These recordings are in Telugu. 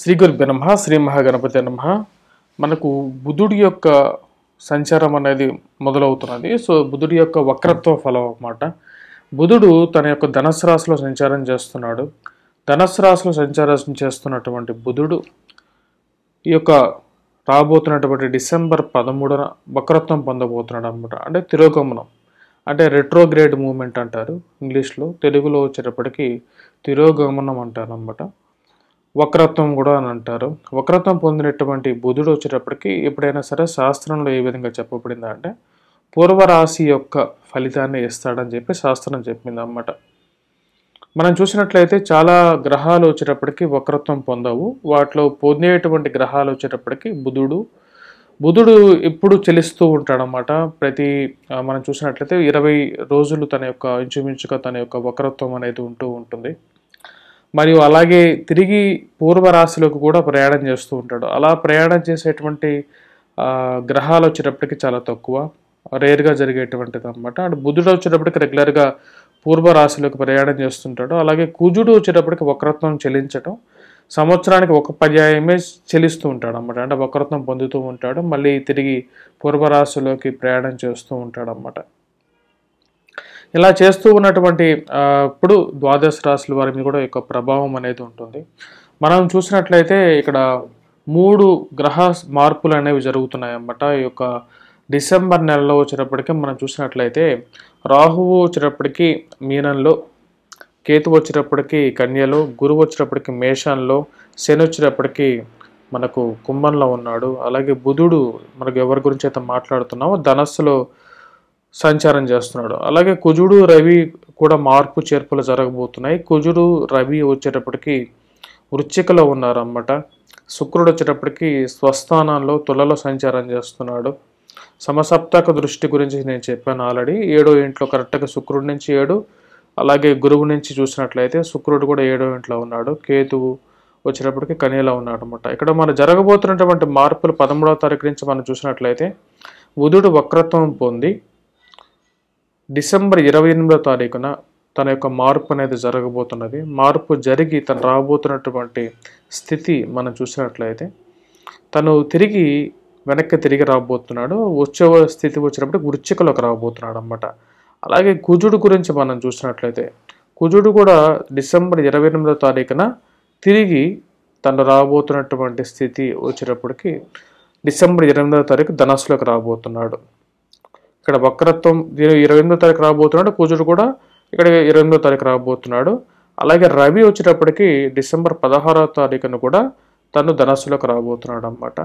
శ్రీ గురుభ్యో నమః శ్రీ మహాగణపతి నమః. మనకు బుధుడి యొక్క సంచారం అనేది మొదలవుతున్నది. సో బుధుడి యొక్క వక్రత్వ ఫలం అన్నమాట. బుధుడు తన యొక్క ధనుస్సు రాశిలో సంచారం చేస్తున్నాడు. ధనుస్సు రాశిలో సంచారం చేస్తున్నటువంటి బుధుడు ఈ యొక్క రాబోతున్నటువంటి డిసెంబర్ 13న వక్రత్వం పొందబోతున్నాడు అన్నమాట. అంటే తిరోగమనం, అంటే రెట్రోగ్రేడ్ మూమెంట్ అంటారు ఇంగ్లీష్లో. తెలుగులో వచ్చేటప్పటికి తిరోగమనం అంటారు అన్నమాట. వక్రత్వం కూడా అని అంటారు. వక్రత్వం పొందినటువంటి బుధుడు వచ్చేటప్పటికి ఎప్పుడైనా సరే శాస్త్రంలో ఏ విధంగా చెప్పబడింది అంటే పూర్వరాశి యొక్క ఫలితాన్ని ఇస్తాడని చెప్పి శాస్త్రం చెప్పింది అన్నమాట. మనం చూసినట్లయితే చాలా గ్రహాలు వచ్చేటప్పటికి వక్రత్వం పొందవు. వాటిలో పొందేటువంటి గ్రహాలు వచ్చేటప్పటికి బుధుడు ఎప్పుడు చెలిస్తూ ఉంటాడనమాట. మనం చూసినట్లయితే 20 రోజులు తన యొక్క ఇంచుమించుగా తన యొక్క వక్రత్వం అనేది ఉంటూ ఉంటుంది. మరియు అలాగే తిరిగి పూర్వరాశిలోకి కూడా ప్రయాణం చేస్తూ ఉంటాడు. అలా ప్రయాణం చేసేటువంటి గ్రహాలు వచ్చేటప్పటికి చాలా తక్కువ, రేర్గా జరిగేటువంటిది అనమాట. అంటే బుధుడు వచ్చేటప్పటికి రెగ్యులర్గా పూర్వరాశిలోకి ప్రయాణం చేస్తుంటాడు. అలాగే కుజుడు వచ్చేటప్పటికి వక్రత్వం చెల్లించడం సంవత్సరానికి ఒక పర్యాయమే చెల్లిస్తూ ఉంటాడు అన్నమాట. అంటే వక్రత్వం పొందుతూ ఉంటాడు, మళ్ళీ తిరిగి పూర్వరాశిలోకి ప్రయాణం చేస్తూ ఉంటాడు అన్నమాట. ఇలా చేస్తూ ఉన్నటువంటి ఇప్పుడు ద్వాదశ రాశుల వారి మీద కూడా యొక్క ప్రభావం అనేది ఉంటుంది. మనం చూసినట్లయితే ఇక్కడ 3 గ్రహ మార్పులు అనేవి జరుగుతున్నాయి అన్నమాట. ఈ యొక్క డిసెంబర్ నెలలో వచ్చేటప్పటికి మనం చూసినట్లయితే రాహువు వచ్చేటప్పటికి మీనంలో, కేతు వచ్చేటప్పటికి కన్యలో, గురువు వచ్చేటప్పటికి మేషంలో, శని వచ్చేటప్పటికి మనకు కుంభంలో ఉన్నాడు. అలాగే బుధుడు మనకు ఎవరి గురించి అయితే మాట్లాడుతున్నామో ధనస్సులో సంచారం చేస్తున్నాడు. అలాగే కుజుడు రవి కూడా మార్పు చేర్పులు జరగబోతున్నాయి. కుజుడు రవి వచ్చేటప్పటికి వృశ్చికలో ఉన్నారన్నమాట. శుక్రుడు వచ్చేటప్పటికి స్వస్థానంలో తులలో సంచారం చేస్తున్నాడు. సమసప్తక దృష్టి గురించి నేను చెప్పాను ఆల్రెడీ. 7వ ఇంట్లో కరెక్ట్గా శుక్రుడి నుంచి 7, అలాగే గురువు నుంచి చూసినట్లయితే శుక్రుడు కూడా 7వ ఇంట్లో ఉన్నాడు. కేతువు వచ్చేటప్పటికి కన్యలో ఉన్నాడు అనమాట. ఇక్కడ మనం జరగబోతున్నటువంటి మార్పులు 13వ తారీఖు నుంచి మనం చూసినట్లయితే బుధుడు వక్రత్వం పొంది డిసెంబర్ 28వ తారీఖున తన యొక్క మార్పు అనేది జరగబోతున్నది. మార్పు జరిగి తను రాబోతున్నటువంటి స్థితి మనం చూసినట్లయితే తను వెనక్కి తిరిగి రాబోతున్నాడు. వచ్చే స్థితి వచ్చినప్పుడు వృశ్చికలోకి రాబోతున్నాడు అన్నమాట. అలాగే కుజుడు గురించి మనం చూసినట్లయితే కుజుడు కూడా డిసెంబర్ 28వ తారీఖున తిరిగి తను రాబోతున్నటువంటి స్థితి వచ్చేటప్పటికి డిసెంబర్ 28వ తారీఖు ధనస్సులోకి రాబోతున్నాడు. ఇక్కడ వక్రత్వం 28వ తారీఖు రాబోతున్నాడు. కుజుడు కూడా ఇక్కడ 28వ తారీఖు రాబోతున్నాడు. అలాగే రవి వచ్చేటప్పటికి డిసెంబర్ 16వ తారీఖున కూడా తను ధనస్సులోకి రాబోతున్నాడు అన్నమాట.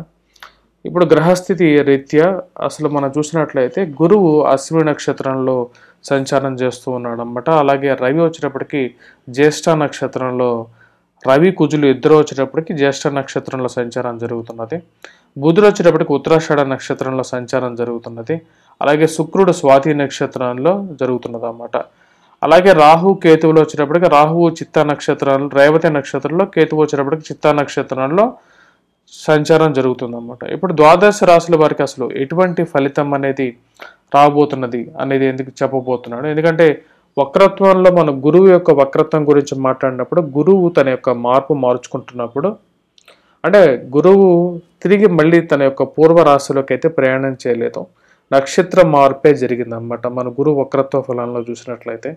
ఇప్పుడు గ్రహస్థితి రీత్యా అసలు మనం చూసినట్లయితే గురువు అశ్విని నక్షత్రంలో సంచారం చేస్తూ ఉన్నాడు అన్నమాట. అలాగే రవి వచ్చేటప్పటికి జ్యేష్ఠ నక్షత్రంలో, రవి కుజులు ఇద్దరు వచ్చేటప్పటికి జ్యేష్ఠ నక్షత్రంలో సంచారం జరుగుతున్నది. బుధుడు వచ్చేటప్పటికి ఉత్తరాషాఢ నక్షత్రంలో సంచారం జరుగుతున్నది. అలాగే శుక్రుడు స్వాతి నక్షత్రంలో జరుగుతున్నది అన్నమాట. అలాగే రాహు కేతువులు వచ్చేటప్పటికి రాహువు చిత్తా నక్షత్రంలో, రేవతి నక్షత్రంలో, కేతువు వచ్చేటప్పటికి చిత్తా నక్షత్రంలో సంచారం జరుగుతుంది అన్నమాట. ఇప్పుడు ద్వాదశ రాశుల వారికి అసలు ఎటువంటి ఫలితం అనేది రాబోతున్నది అనేది ఎందుకు చెప్పబోతున్నాడు. ఎందుకంటే వక్రత్వంలో మన గురువు యొక్క వక్రత్వం గురించి మాట్లాడినప్పుడు గురువు తన యొక్క మార్చుకుంటున్నప్పుడు, అంటే గురువు తిరిగి మళ్ళీ తన యొక్క పూర్వ రాశిలోకి అయితే ప్రయాణం చేయలేదు, నక్షత్ర మార్పే జరిగిందన్నమాట మన గురువు వక్రత్వ ఫలంలో చూసినట్లయితే.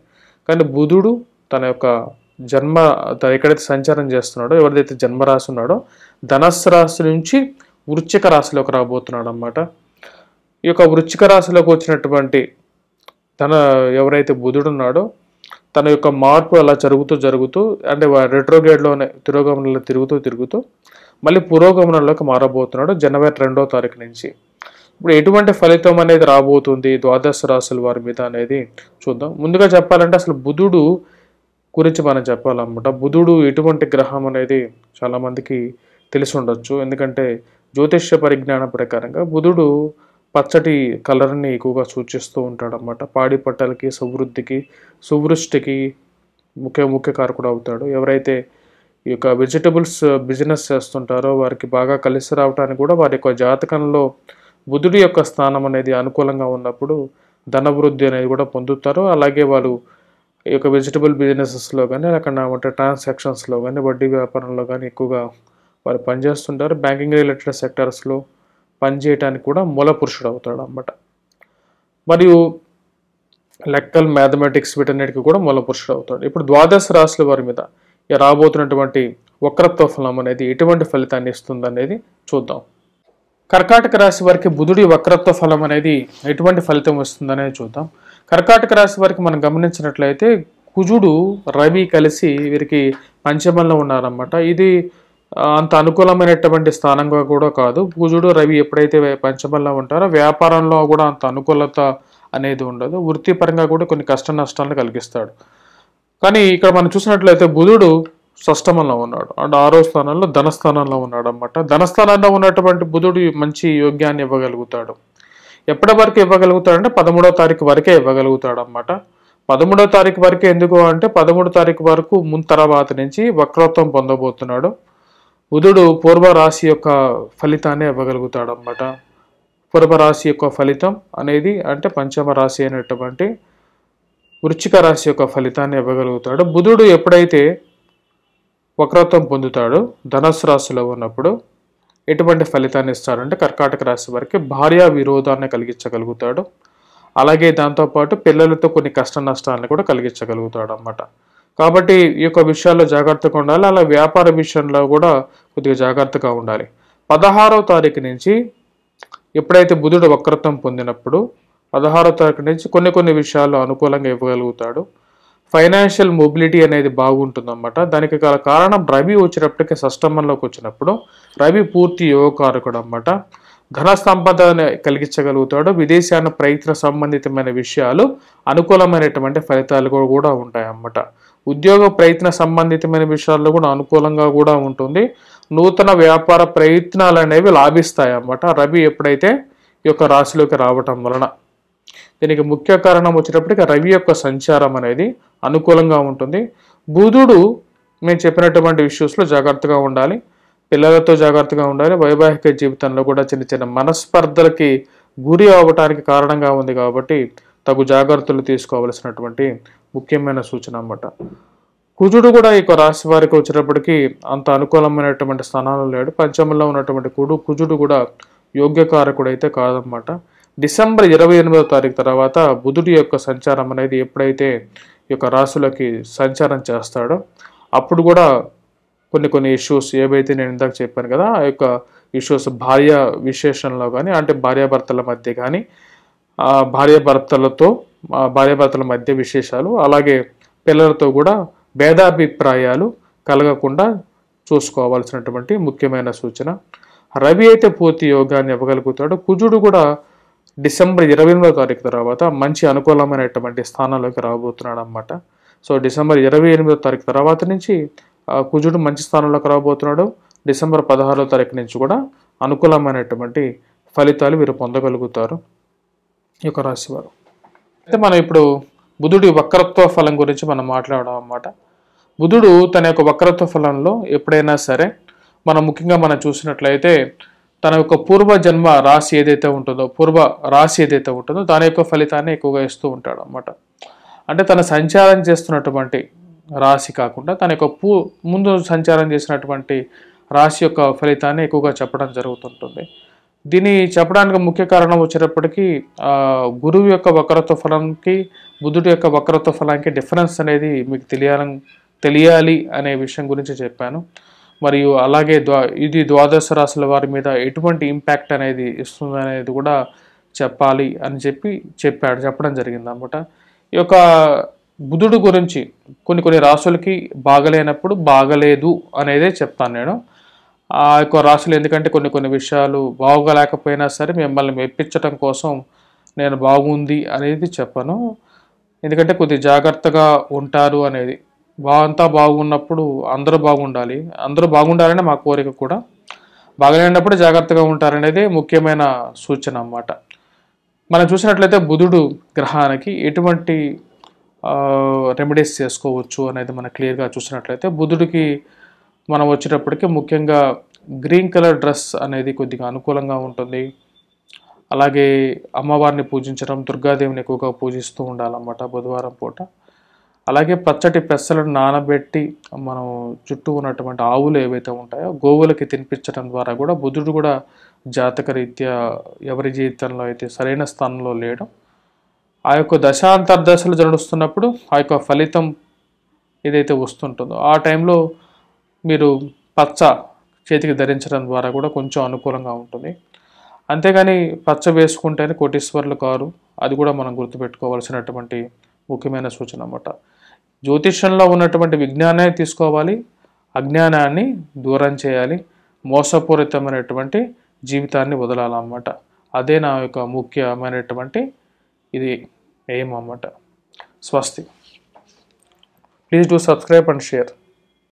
కానీ బుధుడు తన యొక్క ఎక్కడైతే సంచారం చేస్తున్నాడో, ఎవరిదైతే జన్మరాశి ఉన్నాడో ధనస్సు రాశి నుంచి వృశ్చిక రాశిలోకి రాబోతున్నాడు అన్నమాట. ఈ యొక్క వృశ్చిక రాశిలోకి వచ్చినటువంటి ఎవరైతే బుధుడు ఉన్నాడో తన యొక్క మార్పు అలా జరుగుతూ అంటే రెట్రోగ్రేడ్లోనే తిరోగమనంలో తిరుగుతూ మళ్ళీ పురోగమనంలోకి మారబోతున్నాడు జనవరి 2వ తారీఖు నుంచి. ఇప్పుడు ఎటువంటి ఫలితం అనేది రాబోతుంది ద్వాదశ రాశుల వారి మీద అనేది చూద్దాం. ముందుగా చెప్పాలంటే అసలు బుధుడు గురించి మనం చెప్పాలన్నమాట. బుధుడు ఎటువంటి గ్రహం అనేది చాలామందికి తెలిసి ఉండొచ్చు. ఎందుకంటే జ్యోతిష్య పరిజ్ఞానం ప్రకారంగా బుధుడు పచ్చటి కలర్ని ఎక్కువగా సూచిస్తూ ఉంటాడన్నమాట. పాడి పంటలకి, సువృష్టికి ముఖ్య కారకుడు అవుతాడు. ఎవరైతే ఈ యొక్క వెజిటబుల్స్ బిజినెస్ చేస్తుంటారో వారికి బాగా కలిసి రావడానికి కూడా వారి యొక్క జాతకంలో బుధుడి యొక్క స్థానం అనేది అనుకూలంగా ఉన్నప్పుడు ధనవృద్ధి అనేది కూడా పొందుతారు. అలాగే వాళ్ళు ఈ యొక్క వెజిటబుల్ బిజినెసెస్లో కానీ లేకుండా ట్రాన్సాక్షన్స్లో కానీ వడ్డీ వ్యాపారంలో కానీ ఎక్కువగా వారు పనిచేస్తుంటారు. బ్యాంకింగ్ రిలేటెడ్ సెక్టర్స్లో పనిచేయటానికి కూడా మూల పురుషుడు అవుతాడు అన్నమాట. మరియు లెక్కలు, మ్యాథమెటిక్స్ వీటన్నిటికీ కూడా మూల పురుషుడు అవుతాడు. ఇప్పుడు ద్వాదశ రాశుల వారి మీద రాబోతున్నటువంటి వక్రత్వ ఫలం అనేది ఎటువంటి ఫలితాన్ని ఇస్తుంది అనేది చూద్దాం. కర్కాటక రాశి వారికి బుధుడి వక్రత్వ ఫలం అనేది ఎటువంటి ఫలితం వస్తుందనేది చూద్దాం. కర్కాటక రాశి వారికి మనం గమనించినట్లయితే కుజుడు, రవి కలిసి వీరికి పంచమంలో ఉన్నారన్నమాట. ఇది అంత అనుకూలమైనటువంటి స్థానంగా కూడా కాదు. కుజుడు, రవి ఎప్పుడైతే పంచమంలో ఉంటారో వ్యాపారంలో కూడా అంత అనుకూలత అనేది ఉండదు. వృత్తిపరంగా కూడా కొన్ని కష్ట నష్టాలను కలిగిస్తాడు. కానీ ఇక్కడ మనం చూసినట్లయితే బుధుడు షష్టమంలో ఉన్నాడు, అంటే 6వ స్థానంలో ధనస్థానంలో ఉన్నాడు అన్నమాట. ధనస్థానంలో ఉన్నటువంటి బుధుడు మంచి యోగ్యాన్ని ఇవ్వగలుగుతాడు. ఎప్పటి వరకు ఇవ్వగలుగుతాడంటే 13వ తారీఖు వరకే ఇవ్వగలుగుతాడు అన్నమాట. 13వ తారీఖు వరకే. ఎందుకు అంటే 13వ తారీఖు వరకు తర్వాత నుంచి వక్రత్వం పొందబోతున్నాడు. బుధుడు పూర్వరాశి యొక్క ఫలితాన్ని ఇవ్వగలుగుతాడు అన్నమాట. పూర్వరాశి యొక్క ఫలితం అనేది అంటే పంచమ రాశి అయినటువంటి వృశ్చిక రాశి యొక్క ఫలితాన్ని ఇవ్వగలుగుతాడు. బుధుడు ఎప్పుడైతే వక్రత్వం పొందుతాడో ధనుస్సు రాశిలో ఉన్నప్పుడు ఎటువంటి ఫలితాన్ని ఇస్తాడంటే కర్కాటక రాశి వారికి భార్య విరోధాన్ని కలిగించగలుగుతాడు. అలాగే దాంతోపాటు పిల్లలతో కొన్ని కష్ట నష్టాలను కూడా కలిగించగలుగుతాడు అన్నమాట. కాబట్టి ఈ యొక్క విషయాల్లో జాగ్రత్తగా ఉండాలి. అలా వ్యాపార విషయంలో కూడా కొద్దిగా జాగ్రత్తగా ఉండాలి. 16వ తారీఖు నుంచి ఎప్పుడైతే బుధుడు వక్రత్వం పొందినప్పుడు 16వ తారీఖు నుంచి కొన్ని విషయాల్లో అనుకూలంగా ఇవ్వగలుగుతాడు. ఫైనాన్షియల్ మొబిలిటీ అనేది బాగుంటుందన్నమాట. దానికి గల కారణం రవి వచ్చినప్పటికీ షష్టమంలోకి వచ్చినప్పుడు రవి పూర్తి యోగకారకుడు అన్నమాట. ధన సంపద కలిగించగలుగుతాడు. విదేశాన ప్రయత్న సంబంధితమైన విషయాలు అనుకూలమైనటువంటి ఫలితాలు కూడా ఉంటాయి అన్నమాట. ఉద్యోగ ప్రయత్న సంబంధితమైన విషయాల్లో కూడా అనుకూలంగా కూడా ఉంటుంది. నూతన వ్యాపార ప్రయత్నాలు అనేవి లాభిస్తాయి అన్నమాట రవి ఎప్పుడైతే ఈ యొక్క రాశిలోకి రావటం వలన. దీనికి ముఖ్య కారణం వచ్చేటప్పటికి రవి యొక్క సంచారం అనేది అనుకూలంగా ఉంటుంది. బుధుడు మేము చెప్పినటువంటి ఇష్యూస్లో జాగ్రత్తగా ఉండాలి. పిల్లలతో జాగ్రత్తగా ఉండాలి. వైవాహిక జీవితంలో కూడా చిన్న మనస్పర్ధలకి గురి అవ్వటానికి కారణంగా ఉంది కాబట్టి తగు జాగ్రత్తలు తీసుకోవాల్సినటువంటి ముఖ్యమైన సూచన అన్నమాట. కుజుడు కూడా ఈ రాశి వారికి వచ్చేటప్పటికి అంత అనుకూలమైనటువంటి స్థానాలు లేడు. పంచమంలో ఉన్నటువంటి కుజుడు కూడా యోగ్యకారకుడు అయితే కాదన్నమాట. డిసెంబర్ 28వ తారీఖు తర్వాత బుధుడి యొక్క సంచారం అనేది ఎప్పుడైతే ఈ యొక్క రాశులకి సంచారం చేస్తాడో అప్పుడు కూడా కొన్ని ఇష్యూస్ ఏవైతే నేను ఇందాక చెప్పాను కదా, ఆ యొక్క ఇష్యూస్ భార్య విశేషంలో కానీ అంటే భార్యాభర్తల మధ్య కానీ భార్యాభర్తల మధ్య విశేషాలు, అలాగే పిల్లలతో కూడా భేదాభిప్రాయాలు కలగకుండా చూసుకోవాల్సినటువంటి ముఖ్యమైన సూచన. రవి అయితే పూర్తి యోగాన్ని ఇవ్వగలుగుతాడు. కుజుడు కూడా డిసెంబర్ 28వ తారీఖు తర్వాత మంచి అనుకూలమైనటువంటి స్థానంలోకి రాబోతున్నాడు అన్నమాట. సో డిసెంబర్ 28వ తారీఖు తర్వాత నుంచి కుజుడు మంచి స్థానంలోకి రాబోతున్నాడు. డిసెంబర్ 16వ తారీఖు నుంచి కూడా అనుకూలమైనటువంటి ఫలితాలు వీరు పొందగలుగుతారు ఈ యొక్క రాశి వారు. అయితే మనం ఇప్పుడు బుధుడి వక్రత్వ ఫలం గురించి మనం మాట్లాడడం అన్నమాట. బుధుడు తన యొక్క వక్రత్వ ఫలంలో ఎప్పుడైనా సరే ముఖ్యంగా చూసినట్లయితే తన యొక్క పూర్వ రాశి ఏదైతే ఉంటుందో దాని యొక్క ఫలితాన్ని ఎక్కువగా ఇస్తూ ఉంటాడు అన్నమాట. అంటే తన సంచారం చేస్తున్నటువంటి రాశి కాకుండా తన యొక్క ముందు సంచారం చేసినటువంటి రాశి యొక్క ఫలితాన్ని ఎక్కువగా చెప్పడం జరుగుతుంటుంది. దీన్ని చెప్పడానికి ముఖ్య కారణం వచ్చేటప్పటికీ గురువు యొక్క వక్రత్వ ఫలంకి బుధుడి యొక్క వక్రత్వ ఫలానికి డిఫరెన్స్ అనేది మీకు తెలియాలి అనే విషయం గురించి చెప్పాను. మరియు అలాగే ఇది ద్వాదశ రాశుల వారి మీద ఎటువంటి ఇంపాక్ట్ అనేది ఇస్తుంది అనేది కూడా చెప్పాలి అని చెప్పడం జరిగింది అన్నమాట. ఈ యొక్క బుధుడు గురించి కొన్ని రాశులకి బాగలేనప్పుడు బాగలేదు అనేదే చెప్తాను నేను. ఆ యొక్క రాశులు ఎందుకంటే కొన్ని విషయాలు బాగోలేకపోయినా సరే మిమ్మల్ని మెప్పించడం కోసం నేను బాగుంది అనేది చెప్పను. ఎందుకంటే కొద్దిగా జాగ్రత్తగా ఉంటారు అనేది. అంతా బాగున్నప్పుడు అందరూ బాగుండాలనే మా కోరిక కూడా. బాగలేనప్పుడు జాగ్రత్తగా ఉంటారనేది ముఖ్యమైన సూచన అన్నమాట. మనం చూసినట్లయితే బుధుడు గ్రహానికి ఎటువంటి రెమెడీస్ చేసుకోవచ్చు అనేది మనం క్లియర్గా చూసినట్లయితే బుధుడికి మనం వచ్చేటప్పటికి ముఖ్యంగా గ్రీన్ కలర్ డ్రెస్ అనేది కొద్దిగా అనుకూలంగా ఉంటుంది. అలాగే అమ్మవారిని పూజించడం, దుర్గాదేవిని ఎక్కువగా పూజిస్తూ ఉండాలన్నమాట బుధవారం పూట. అలాగే పచ్చటి పెసలను నానబెట్టి మనం చుట్టూ ఉన్నటువంటి ఆవులు ఏవైతే ఉంటాయో గోవులకి తినిపించడం ద్వారా కూడా బుధుడు కూడా జాతకరీత్యా ఎవరి జీవితంలో అయితే సరైన స్థానంలో లేడు, ఆ యొక్క దశాంతర్దశలు నడుస్తున్నప్పుడు ఆ యొక్క ఫలితం ఏదైతే వస్తుంటుందో ఆ టైంలో మీరు పచ్చ చేతికి ధరించడం ద్వారా కూడా కొంచెం అనుకూలంగా ఉంటుంది. అంతేగాని పచ్చ వేసుకుంటేనే కోటీశ్వరులు కారు, అది కూడా మనం గుర్తుపెట్టుకోవాల్సినటువంటి ముఖ్యమైన సూచన అన్నమాట. జ్యోతిష్యంలో ఉన్నటువంటి విజ్ఞానాన్ని తీసుకోవాలి, అజ్ఞానాన్ని దూరం చేయాలి, మోసపూరితమైనటువంటి జీవితాన్ని వదలాలన్నమాట. అదే నా యొక్క ముఖ్యమైనటువంటి ఇది ఎయిమ్ అన్నమాట. స్వస్తి. Please do subscribe and share.